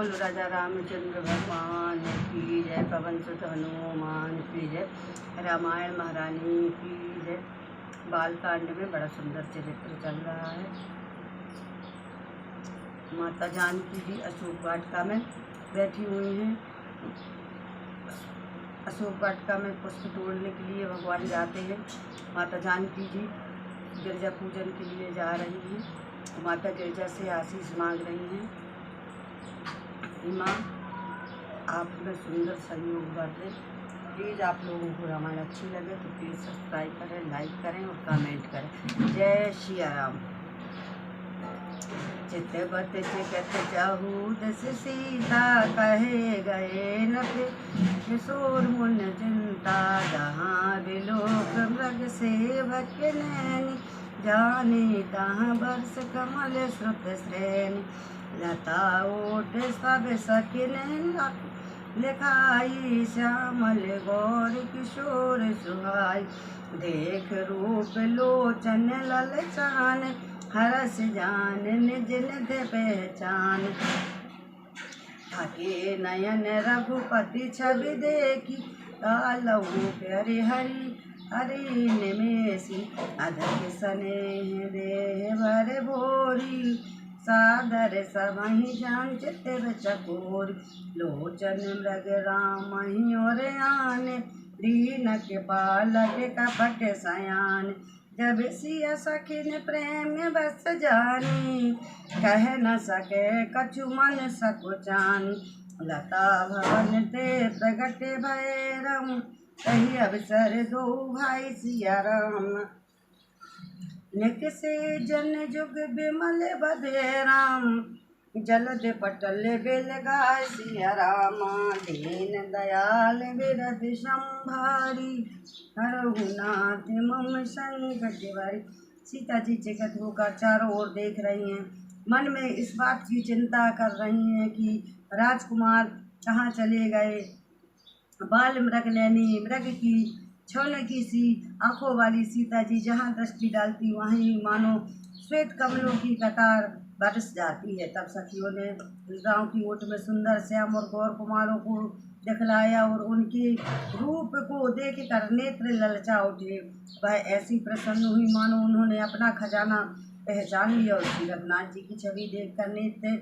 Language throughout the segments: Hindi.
बोलो राजा रामचंद्र भगवान की जय, पवन सुत हनुमान की जय, रामायण महारानी की जय। बालकांड में बड़ा सुंदर चरित्र चल रहा है। माता जानकी जी अशोक वाटिका में बैठी हुई हैं। अशोक वाटिका में पुष्प तोड़ने के लिए भगवान जाते हैं। माता जानकी जी गिरजा पूजन के लिए जा रही हैं। माता गिरजा से आशीष मांग रही हैं। माँ आप में सुंदर सहयोग कर दें। प्लीज़ आप लोगों को रामायण अच्छी लगे तो प्लीज़ सब्सक्राइब करें, लाइक करें और कमेंट करें। जय सिया राम। चितवत चिकत चाहू दस सीता कहे गए न किशोर मुन चिंता जहाँ बिलोक मृग सेवक नैनी जाने तहाँ बरस कमल श्रुत श्रेणी लता ओट सब सकिन लिखाई श्यामल गौर किशोर सुहाई देख रूप लोचन ललचान हरस जान निज निध पहचान थके नयन रघुपति छवि देखी कालहु प्यारे हरि हरि निमेषी अधक स्नेह देह भर भोरी सादर सबहि जान चित्त चकोर लोचन मृग राम और आन दीन के बालक कपट सयान जब सिया सखिन प्रेम बस जानी कह न सके कछु मन सकुचान लता भवन ते प्रगट भय राम कही अवसर दो भाई सिया राम निक से जन जुग बिमल बधे राम जलद पटल बेल गाय सिया रामा दीन दयाल विरध संभारी हरहुनाथ मम संकट वारी। सीता जी चिकत होकर चारों ओर देख रही हैं। मन में इस बात की चिंता कर रही हैं कि राजकुमार कहाँ चले गए। बाल मृग नैनी मृग की छोने की सी आंखों वाली सीता जी जहाँ दृष्टि डालती वहीं मानो श्वेत कमलों की कतार बरस जाती है। तब सखियों ने गाँव की ओट में सुंदर श्याम और गौर कुमारों को दिखलाया और उनके रूप को देख कर नेत्र ललचा उठे। वह ऐसी प्रसन्न हुई मानो उन्होंने अपना खजाना पहचान लिया। और श्री रघुनाथ जी की छवि देख कर नेत्र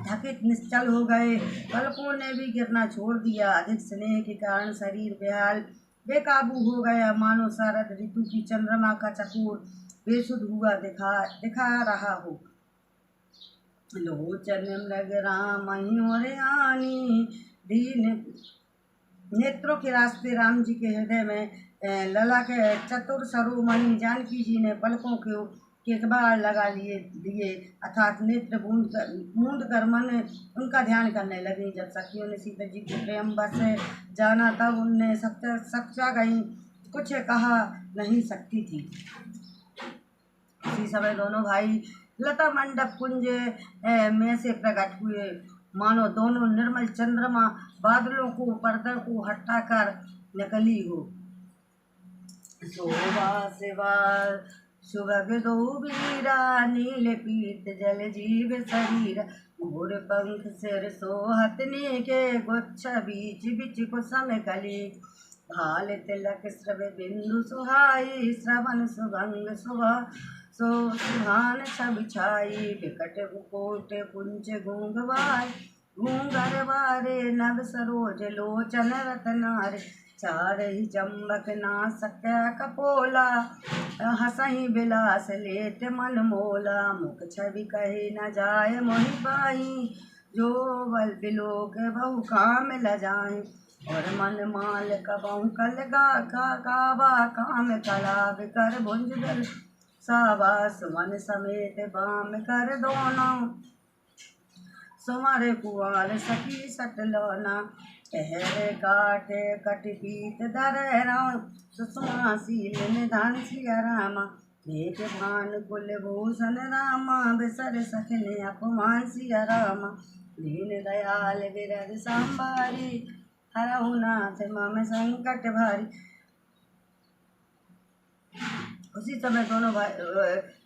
थकित निश्चल हो गए। पलकों ने भी गिरना छोड़ दिया। अधिक स्नेह के कारण शरीर बेहाल बेकाबू हो गया, मानो शरद ऋतु की चंद्रमा का चकोर बेसुध हुआ दिखा रहा हो। लोचन मृग राम और आनी दीन नेत्रों के रास्ते राम जी के हृदय में लला के चतुर सरोमणि जानकी जी ने पलकों के कबाड़ लगा दिए अर्थात नेत्र मूंद कर मन उनका ध्यान करने लगी। जब सखियों ने सीता जी को प्रेम बस जाना तब उनने सच्चा गई कुछ कहा नहीं सकती थी। उसी समय दोनों भाई लता मंडप कुंज में से प्रकट हुए, मानो दोनों निर्मल चंद्रमा बादलों को पर्दा को हटाकर निकली हो। शोभा सेवा सुभग दो वीरा नील पीत जल जीव शरीर मोर पंख सिर सोहत के गुच्छ बीच बीच कुसम कली भाल तिलक श्रव बिंदु सुहाई श्रवण सुभंग सुहान सब छाई विकट मुकोट कुंज घूंघर वारे नव सरोज लोचन रतनार चार ही चंबक नासक कपोला हसही बिलास लेट मन मोला मुख छवि कहे न जाए मोहि पाई जो बल बिलोक बहु काम ल जाए और मन माल कबहु कल गावा काम कलाब कर भुंज दल सावास मन समेत बाम कर दोनों सुमर कुआर सखी सटलौना पहर काट कट पीत धर राम सुषमा शील निधान सिया रामा देख भान कुल भूषण रामा बिसर सखने अपमान सिया रामा दीन दयाल विरध संभारी हरहु नाथ मम संकट भारी। उसी समय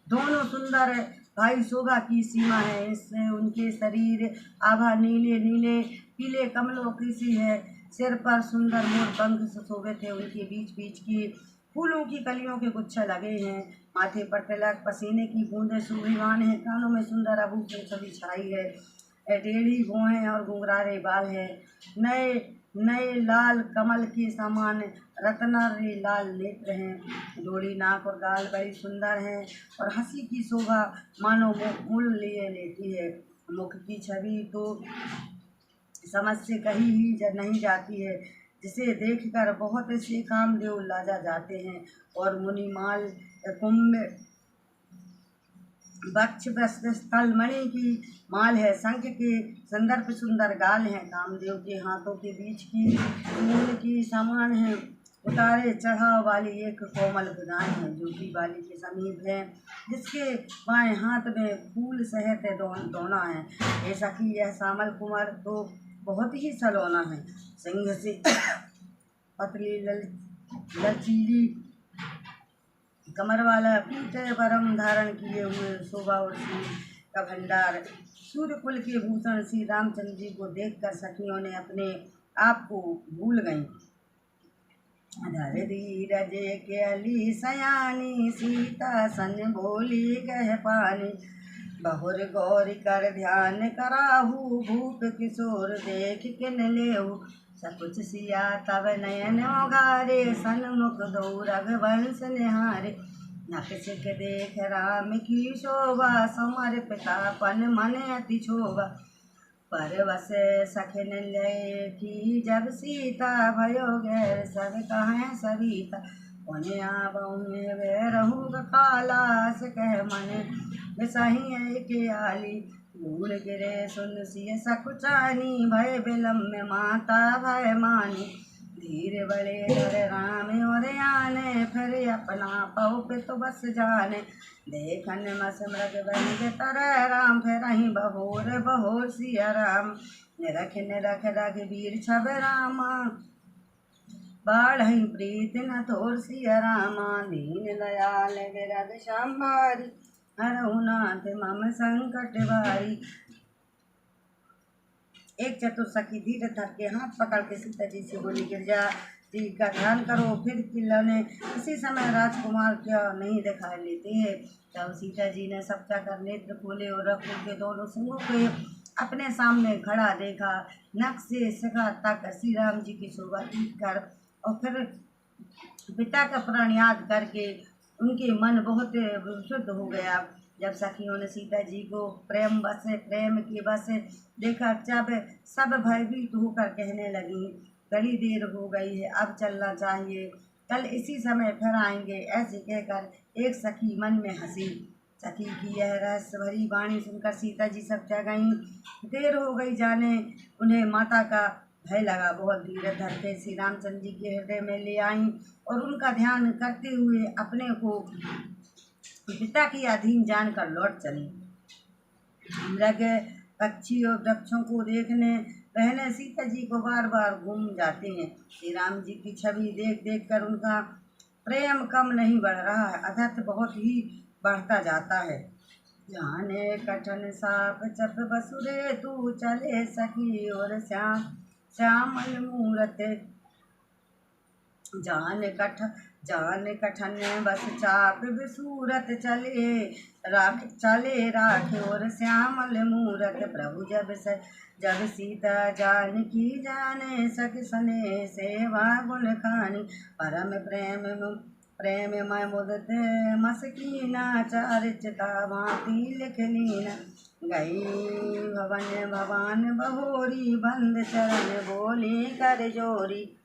दोनों सुंदर भाई शोभा की सीमा है। इससे उनके शरीर आभा नीले नीले पीले कमलों की सी है। सिर पर सुंदर मोर पंख सुशोभित है। उनके बीच बीच की फूलों की कलियों के गुच्छे लगे हैं। माथे पर तिलक पसीने की बूंदें शोभिमान है। कानों में सुंदर आभूषण छवि छाई है। टेढ़ी भुएं और घुंघरारे बाल है। नए नए लाल कमल के समान रत्नारे लाल नेत्र हैं। डोरी नाक और गाल बड़ी सुंदर हैं और हंसी की शोभा मानो मूल लिए लेती है। मुख की छवि तो समझ से कहीं ही नहीं जाती है, जिसे देखकर बहुत से कामदेव लाजा जाते हैं। और मुनिमाल कुंभ वक्ष स्थल मणि की माल है। शंख के संदर्भ सुंदर गाल हैं। कामदेव के हाथों के बीच की मूल की समान है। उतारे चढ़ाव वाली एक कोमल भुजाएं है जो कि बाली के समीप है, जिसके बाएं हाथ में फूल सहित दोना है। हे सखी, यह श्यामल कुमार तो बहुत ही सलोना है। सिंह से पतली लचीली कमर वाला पीठ परम धारण किए हुए शोभा और सूर्य का भंडार, सूर्य कुल के भूषण श्री रामचंद्र जी को देखकर सखियों ने अपने आप को भूल गईं। धर धीरज के अली सयानी सीता सन बोली गह पानी। बहुर गौर कर ध्यान कराहू भूप किशोर देख किन लेहू। सकुच सिया तब नयन ओघारे सन्मुख दो रघुवंश निहारे। नखशिख देख राम की शोभा समर्पितापन मन अति शोभा। परवश सखन लेखी जब सीता भयो गैर सब कहें सविता। उन्हें आबहुँ वे रहूँ काला कह मन विसही के आली। भूल गिरे सुन सिय सकुचानी भय विलम्ब माता भय मानी। धीरे बड़े धर राम और आने फिर अपना पौ पे तो बस जाने। देखन मस मृग बन तरह राम फिर अहीं बहोर बहोर सिया राम। निरख निरख रघुवीर छब रामा बाढ़ प्रीत न थोर सिया रामा। दीन दयाल विरद संभारी हरहु नाथ मम संकट भारी। एक चतुर सखी धीरे धर के हाथ पकड़ के सीता जी से बोली, गिरजा जी का ध्यान करो। फिर खिलौने इसी समय राजकुमार क्या नहीं दिखाई लेते हैं। तब सीता जी ने सबका कर नेत्र खोले और रघु के दोनों सिंहों को अपने सामने खड़ा देखा। नख से शिखा तक श्री राम जी की शोभा देख कर और फिर पिता का प्राण याद करके उनके मन बहुत शुद्ध हो गया। जब सखियों ने सीता जी को प्रेम के बस देखा, जब सब भयभीत होकर कहने लगी, बड़ी देर हो गई है, अब चलना चाहिए, कल इसी समय फिर आएंगे। ऐसे कहकर एक सखी मन में हंसी। सखी की यह रहस्य भरी वाणी सुनकर सीता जी सब जा गईं। देर हो गई जाने उन्हें माता का भय लगा। बहुत धीरे धर के श्री रामचंद्र जी के हृदय में ले आईं और उनका ध्यान करते हुए अपने को पिता की अधीन जानकर लौट चली। मृग पक्षी और वृक्षों को देखने पहले सीता जी को बार बार घूम जाते हैं। श्री राम जी की छवि देख देख कर उनका प्रेम कम नहीं बढ़ रहा है, अर्थात बहुत ही बढ़ता जाता है। जाने कठन साप चप बसुरे तू चले सखी और श्यामल मूरत। जान कठन बस चाप विसूरत चले राख और श्यामल मूरत। प्रभु जब सीता जानकी जाने सख सने सेवा गुण खानी। परम प्रेम मय मुदत मस्कीना चारिचता भांति लिख लीना। गई भवन भवान बहोरी बंद चरण बोली कर जोरी।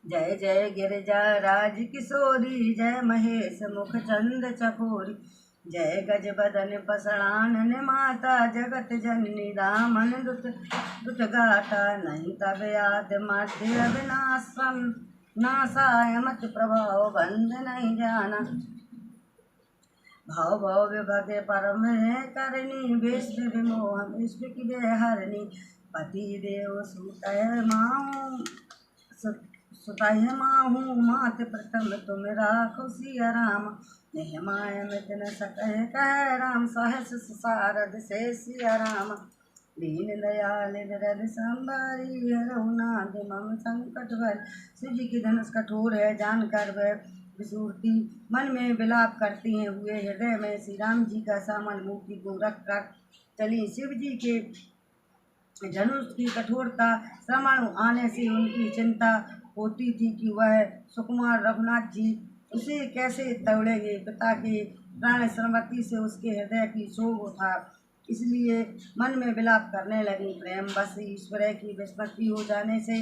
जय जय गिरजा राज किशोरी जय महेश मुख चंद चकोरी। जय गज बदन पसड़ानन माता जगत जननी दामन दुत गाता। नहीं तब याद मध्य अविनाशम नासाय मत प्रभाव बंध नहीं जाना। भाव भाव विभग परम करनी विश्व विमोह विश्व की हरणी। पति देव सुत माऊ सुता है माहू मात प्रथम तुम राखो सिया राम। नेह माय मित न सकह कह राम सहस सारद से सिया राम। दीन दयाल विरद संभारी रघुनाथ मम संकट भर। शिव जी की धनुष कठोर है जानकर वह विसूरती मन में विलाप करती हैं हुए हृदय में श्री राम जी का सामन मूर्ति को रख कर चली। शिव जी के धनुष की कठोरता श्रवण आने से उनकी चिंता होती थी कि वह सुकुमार रघुनाथ जी उसे कैसे तोड़ेंगे। पिता के प्राण श्रीमती से उसके हृदय की शोभ था, इसलिए मन में विलाप करने लगी। प्रेम बस ईश्वर की विस्मृति हो जाने से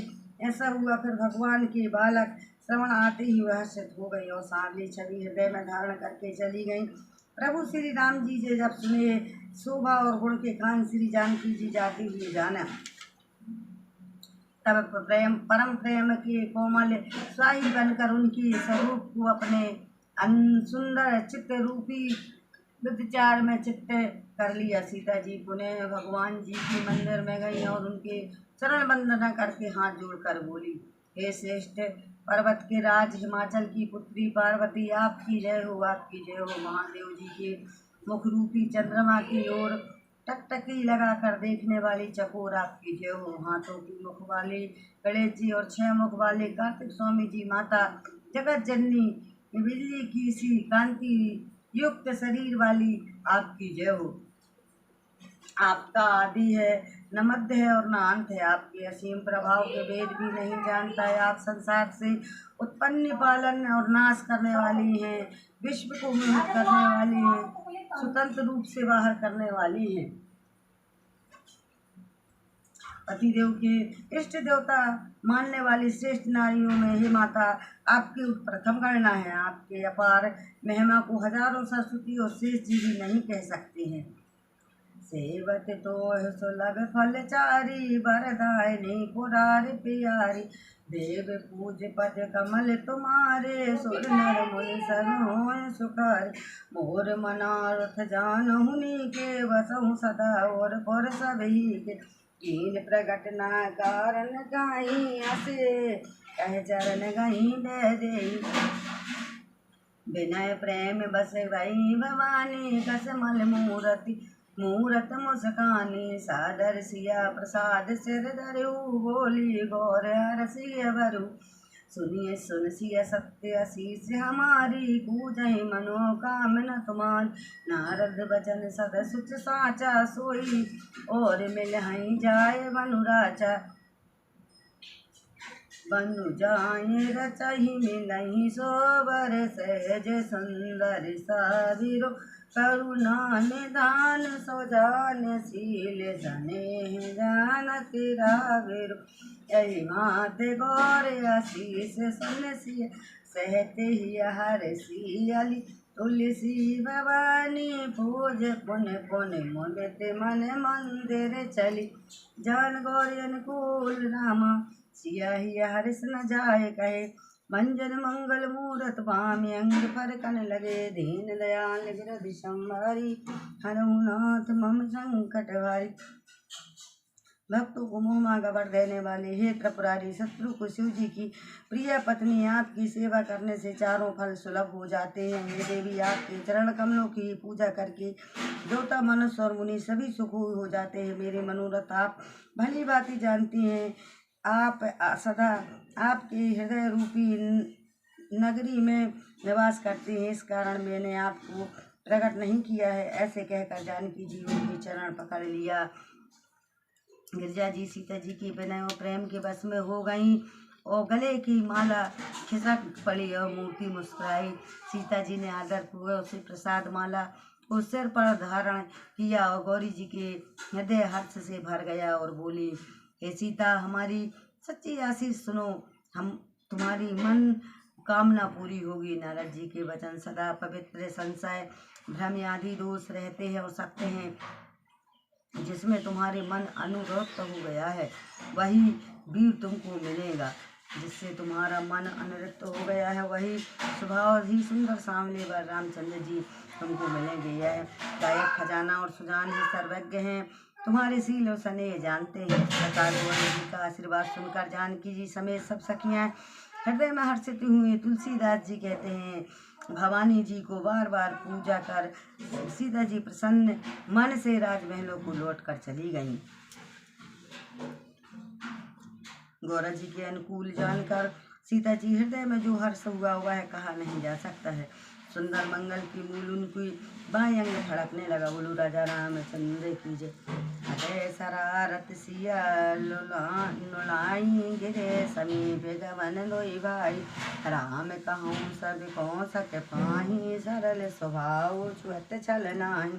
ऐसा हुआ। फिर भगवान के बालक श्रवण आते ही वह हर्षित हो गई और सांवली छवि हृदय में धारण करके चली गई। प्रभु श्री राम जी से जब सुने शोभा और गुण के कान श्री जानकी जी जाती हुई जाना, तब परम प्रेम के कोमल स्वाही बनकर उनकी स्वरूप को अपने सुंदर चित्त रूपी विचार में चित्त कर लिया। सीता जी पुनः भगवान जी के मंदिर में गई और उनके चरण वंदना करके हाथ जोड़कर बोली, हे श्रेष्ठ पर्वत के राज हिमाचल की पुत्री पार्वती, आपकी जय हो, आपकी जय हो। महादेव जी के मुख रूपी चंद्रमा की ओर टकटकी लगा कर देखने वाली चकोर, आपकी जय हो। हाथों की मुख वाले गणेश जी और 6 मुख वाले कार्तिक स्वामी जी, माता जगत जननी बिजली की सी कांति युक्त शरीर वाली, आपकी जय हो। आपका आदि है न मध्य है और न अंत है, आपके असीम प्रभाव के वेद भी नहीं जानता है। आप संसार से उत्पन्न पालन और नाश करने वाली हैं, विश्व को मोहित करने वाली हैं, स्वतंत्र रूप से बाहर करने वाली हैं। पतिदेव के इष्ट देवता मानने वाली श्रेष्ठ नारियों में हे माता आपकी प्रथम गणना है। आपके अपार महिमा को हजारों सरस्वती और श्रेष्ठ जी भी नहीं कह सकते हैं। सेवत तो सुलभ फल चारी, बरदायनी पुरारी प्यारी। देव पूज पद कमल तुम्हारे, सुर नर मुनि सब होय सुखारे। मोर मनारथ जानहुनि के, बसहु सदा और पुर सबही के। कीन प्रगट ना कारण गाई, असे कह चरण गई दे देई। विनय प्रेम बस गई भवानी, कसमल मूरत मुस्कानी। सादर सिया प्रसाद सिर धरऊ, बोली गौर हरसिय भरू। सुनिए सुन सिया सत्य आशीष हमारी, पूजहि मनोकामना तुम्हारी। नारद बचन सद सुच साचा, सोई और मिलहि जाय बनुराचा। बनु जाए रचहि मिलहि सोबर, सहज सुंदर साबिरो। करुणा निधान सौजान शील, जनेह जानत राविरो। यही माते गौर आशीष सुन सिय, सहते ही हर सियली। तुलसी भवानी पूज पुन पुन, मुदित मन मंदिर चली। जान गौर अनुकूल रामा, सिया ही हर्ष न जाय कहे। मंजन मंगल मूरत भामि, अंग फरकन लगे। दीन दयाल गिरधि संभारी, हनुनाथ मम संकट भारी। भक्तों को मोह मांगा वर देने वाले हे त्रिपुरारी, शत्रु को शिव जी की प्रिय पत्नी, आपकी सेवा करने से चारों फल सुलभ हो जाते हैं। हे देवी, आपके चरण कमलों की पूजा करके देवता मनुष्य और मुनि सभी सुख हो जाते हैं। मेरे मनोरथ आप भली भांति जानती हैं। आप सदा आपके हृदय रूपी नगरी में निवास करते हैं, इस कारण मैंने आपको प्रकट नहीं किया है। ऐसे कहकर जानकी जी उनके चरण पकड़ लिया। गिरजा जी सीता जी की विनय और प्रेम के बस में हो गईं और गले की माला खिसक पड़ी और मूर्ति मुस्कुराई। सीता जी ने आदर पूर्वक उसे प्रसाद माला को सिर पर धारण किया और गौरी जी के हृदय हर्ष से भर गया और बोली, हे सीता, हमारी सच्ची आशीष सुनो, हम तुम्हारी मन कामना पूरी होगी। नारद जी के वचन सदा पवित्र, संशय भ्रम आदि दोष रहते हैं और सकते हैं। जिसमें तुम्हारे मन अनुरक्त हो गया है वही वीर तुमको मिलेगा। जिससे तुम्हारा मन अनुरक्त हो गया है वही स्वभाव ही सुंदर सांवले वर रामचंद्र जी तुमको मिलेंगे। यह गायक खजाना और सुजान ही सर्वज्ञ हैं, तुम्हारे सील और स्नेह जानते हैं। इस प्रकार गौरी जी का आशीर्वाद सुनकर जानकी जी समेत सब सखियाँ हृदय में हर्षित हुए तुलसीदास जी कहते हैं, भवानी जी को बार बार पूजा कर सीता जी प्रसन्न मन से राजमहलों को लौट कर चली गईं। गौरा जी के अनुकूल जानकर सीता जी हृदय में जो हर्ष हुआ वह कहा नहीं जा सकता है। सुंदर मंगल की मूल उनकी बाएं अंग धड़कने लगा। बोलो राजा रामचंद्र की जय। अरे शरारत सिया लुलाई गिरे समीप गवन लोई भाई, राम कहूँ सब कौन सक पाही, सरल स्वभाव छुअत छल नाही,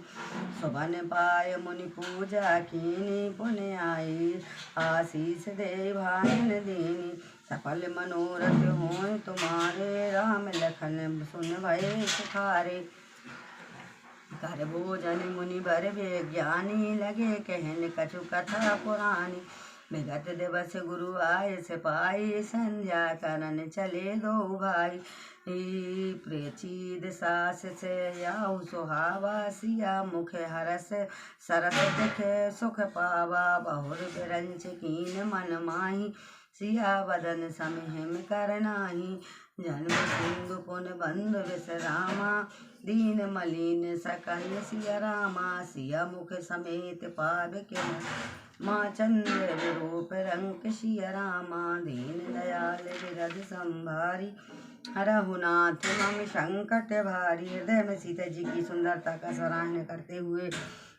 सुबन पाय मुनि पूजा कीनी, पुण्य आई आशीष दे भाइन दीनी, सफल मनोरथ हों तुम्हारे, राम लखन सुन भय सुखारे, कर भोजन मुनि बर ज्ञानी, लगे कहन कछु कथा पुरानी, विगत दिवस गुरु आय से पाई, संध्या करन चले दो भाई, प्रेचीद सास से याऊ सुहावा, सिया मुख हरस सरस दिखे सुख पावा, बहुर बिरंच कीन मन माही, सिया बदन समिहिम करनाही, जन्म सिंधु पुन बंधु विश्रामा, दीन मलिन सकल सिया रामा, सिया मुख समेत पाव के माँ चंद्र रूप रंग सिया रामा, दीन दयाल विरध संभारी, हरहुनाथ मम संकट भारी। हृदय में सीता जी की सुंदरता का सराहना करते हुए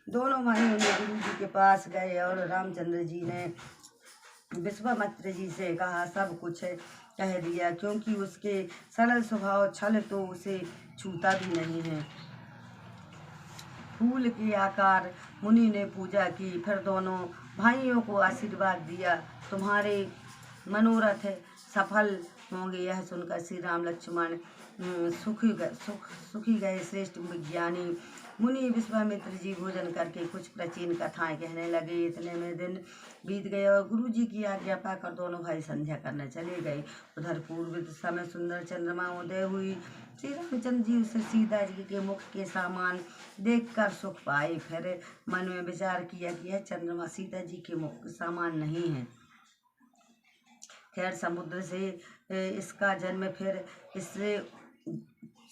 दोनों भाइयों ने गुरु जी के पास गए और रामचंद्र जी ने विश्वामित्र जी से कहा, सब कुछ कह दिया, क्योंकि उसके सरल स्वभाव छल तो उसे छूता भी नहीं है। फूल के आकार मुनि ने पूजा की, फिर दोनों भाइयों को आशीर्वाद दिया, तुम्हारे मनोरथ सफल होंगे। यह सुनकर श्री राम लक्ष्मण सुखी गए। श्रेष्ठ विज्ञानी मुनि विश्वामित्र जी भोजन करके कुछ प्राचीन कथाएं कहने लगे। इतने में दिन बीत गए और गुरु जी की आज्ञा पाकर दोनों भाई संध्या करने चले गए। उधर पूर्व समय सुंदर चंद्रमा उदय हुई। श्री रामचंद्र जी उसे सीता जी के मुख के सामान देखकर सुख पाए। फिर मन में विचार किया कि यह चंद्रमा सीता जी के मुख के सामान नहीं है। खैर समुद्र से इसका जन्म, फिर इससे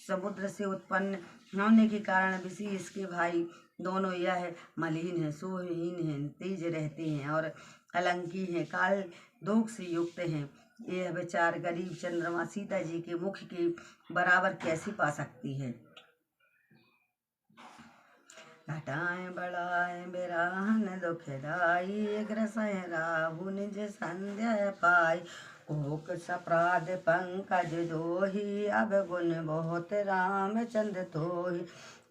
समुद्र से उत्पन्न होने के कारण विषि इसके भाई दोनों यह मलिन है, सोहीन है, तेज रहते हैं और अलंकी हैं, काल दोष से युक्त हैं। यह विचार गरीब चंद्रमा सीता जी के मुख के बराबर कैसे पा सकती है। घटाएं बढ़ाएं बिराहन दुखदाई, ग्रसय राहु निज संध्या पाई, कोक सप्राद पंकज दोही, अब गुण बहुत रामचंद्र तोही,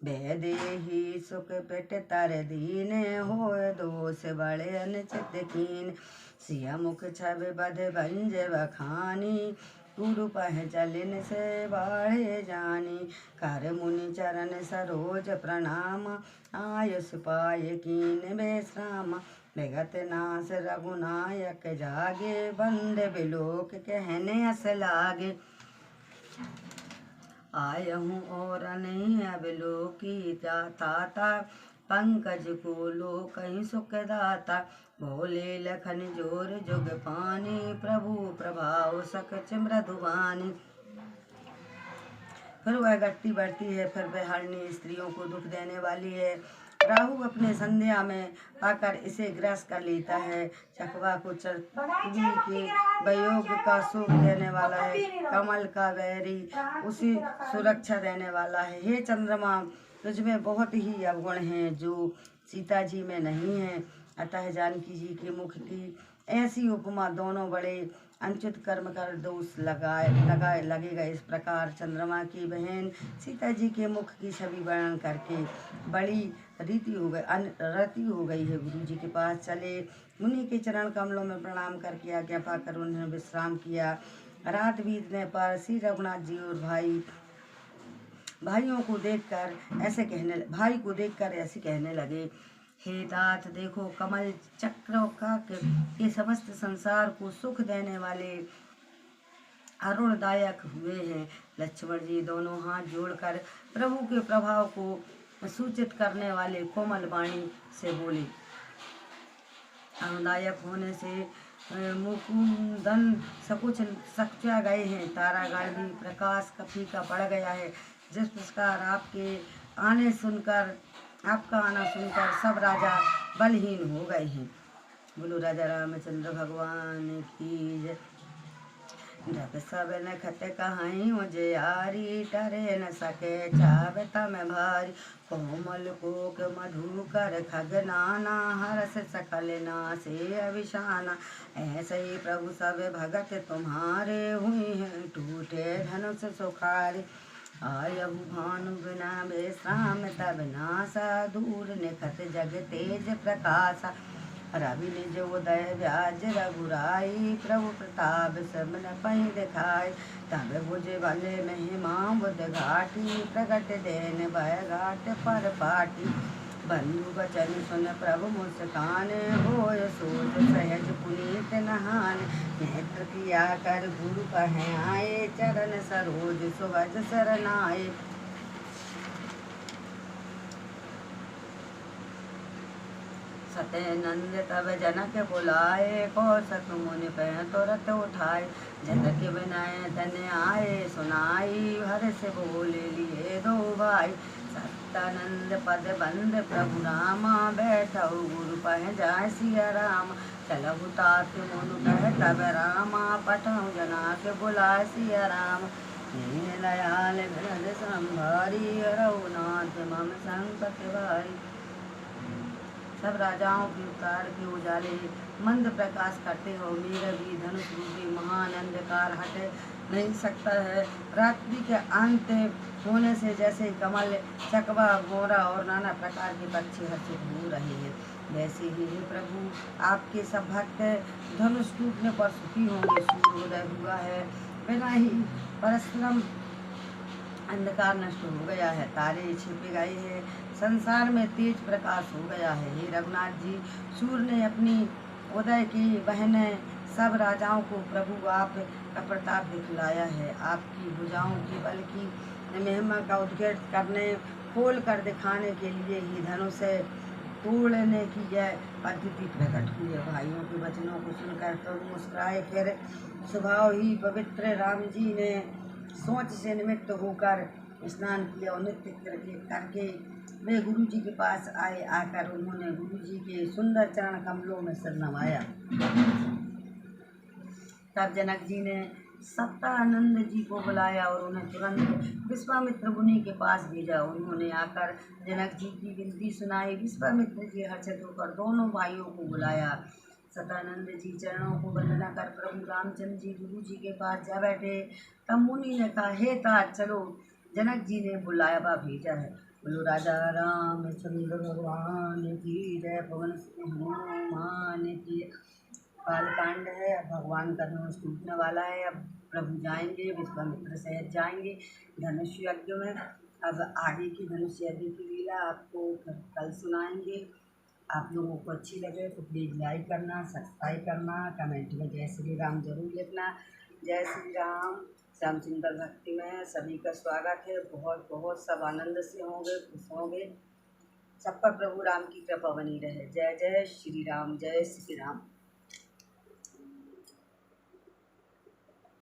बेदेही सुख पेट तर दीन, होय दोष बड़े अनचित कीन, सिया मुख छवि बध भंज बखानी, गुरु पह चलिन से बाढ़े जानी, कर मुनि चरण सरोज प्रणाम, आयुष पाय कीन बेश्राम, विगत नाश रघुनायक जागे, बंद बिलोक कहने अस लागे, आयहूँ और नहीं अबिलोकी ताता, पंकज को लो कहीं सुखदाता, भोले लखन जोर जुग पानी, प्रभु प्रभाव सकच मृदुवानी। फिर वह घटती बढ़ती है, फिर वह हरणी स्त्रियों को दुख देने वाली है। राहु अपने संध्या में आकर इसे ग्रस कर लेता है। चकवा को चरवी के वियोग का सुख देने वाला है, कमल का वैरी उसे सुरक्षा देने वाला है। हे चंद्रमा, तुझमें बहुत ही अवगुण हैं जो सीता जी में नहीं है। अतः जानकी जी के मुख की ऐसी उपमा दोनों बड़े अनुचित कर्म कर दोष लगाए लगेगा। इस प्रकार चंद्रमा की बहन सीता जी के मुख की छवि वर्णन करके बड़ी रति हो गई है। गुरु जी के पास चले, मुनि के चरण कमलों में प्रणाम करके आज्ञा पाकर उन्होंने विश्राम किया। रात बीतने पर श्री रघुनाथ जी और भाई को देखकर ऐसे कहने लगे, हे तात, देखो कमल चक्र का के समस्त संसार को सुख देने वाले अरुणदायक हुए हैं। लक्ष्मण जी दोनों हाथ जोड़कर प्रभु के प्रभाव को सूचित करने वाले कोमल वाणी से बोले, अरुणदायक होने से मुकुंदन सकुच सकुचा गए हैं, तारागण भी प्रकाश का फीका पड़ गया है। जिस प्रकार आपका आना सुनकर सब राजा बलहीन हो गए हैं। बोलो राजा रामचंद्र भगवान की जय। जब सब नखत कहाई उजियारी, टरे न सके चावता में भारी। कोमल कोक मधुकर खगनाना, हरस सकल नासे अभिशाना। ऐसे ही प्रभु सब भगत तुम्हारे, हुई हैं टूटे धनुष सुखारे। आयु भानु बिना विश्राम तब नासा, दूर निखत जग तेज प्रकाशा। रवि निज उदय व्याज रघुराई, प्रभु प्रताप सबन पहि दिखाई। तब भुज बल महिमा बुध घाटी, प्रगट देन भय घाट पर पाटी। बंधु बचन सुन प्रभु मुस्कान, होय सोच सहज पुनीत नहान। नेत्र किया कर गुरु कहे आए, चरण सरोज सुभज सरनाए। सत्यानंद तब जनक बुलाए, कौशक मुनि पै तुरत उठाए। जनक विनय तन आए सुनाई, हर्ष बोले लिए दो भाई। सत्यानंद पद बंद प्रभु रामा, बैठऊ गुरु पह जाय सिया राम। चलहु तात मुनु कह तब रामा, पठऊ जना के बुलाए सिया राम। दीन दयाल बिरद संभारी, रघुनाथ मम संकट भारी। सब राजाओं के उतार के उजाले मंद प्रकाश करते हो, मेरा भी धनुष रूपी महान अंधकार हट नहीं सकता है। रात्रि के अंत होने से जैसे कमल चकवा मोरा और नाना प्रकार के पक्षी हर्षित हो रहे हैं, वैसे ही हे प्रभु आपके सब भक्त धनुष टूटने पर सुखी होंगे। सूर्योदय हुआ है, बिना ही परिश्रम अंधकार नष्ट हो गया है, तारे छिप गए हैं, संसार में तेज प्रकाश हो गया है। हे रघुनाथ जी, सूर्य ने अपनी उदय की बहने सब राजाओं को प्रभु आप का प्रताप दिखलाया है। आपकी भुजाओं की बल की महिमा का उद्घाटन करने खोल कर दिखाने के लिए ही धनुष तोड़ने की यह पद्धति प्रकट हुई है। भाइयों के वचनों को सुनकर प्रभु मुस्कुराए, फिर स्वभाव ही पवित्र राम जी ने सोच से निमित्त होकर स्नान किया और नृत्य करके वे गुरु जी के पास आए। आकर उन्होंने गुरु जी के सुंदर चरण कमलों में सिर नवाया। तब जनक जी ने सत्यानंद जी को बुलाया और उन्हें तुरंत विश्वामित्र मुनि के पास भेजा। उन्होंने आकर जनक जी की विनती सुनाई। विश्वामित्र जी हर्षित होकर दोनों भाइयों को बुलाया। सत्यानंद जी चरणों को वंदना कर प्रभु रामचंद्र जी गुरु जी के पास जा बैठे। तब मुनि ने कहा, हे तात चलो, जनक जी ने बुलावा भेजा है। बोलो राजा रामचंद्र भगवान की जय। पवन हनुमान की। कांड है, अब भगवान का धनुष टूटने वाला है। अब प्रभु जाएंगे, विश्वामित्र सहित जाएंगे धनुष यज्ञ में। अब आगे की धनुष यज्ञ की लीला आपको कल सुनाएंगे। आप लोगों को अच्छी लगे तो प्लीज़ लाइक करना, सब्सक्राइब करना, कमेंट में जय श्री राम जरूर लिखना। जय श्री राम। श्याम सुंदर भक्ति में सभी का स्वागत है। बहुत बहुत सब आनंद से होंगे, खुश होंगे। सब पर प्रभु राम की कृपा बनी रहे। जय जय श्री राम, जय श्री राम।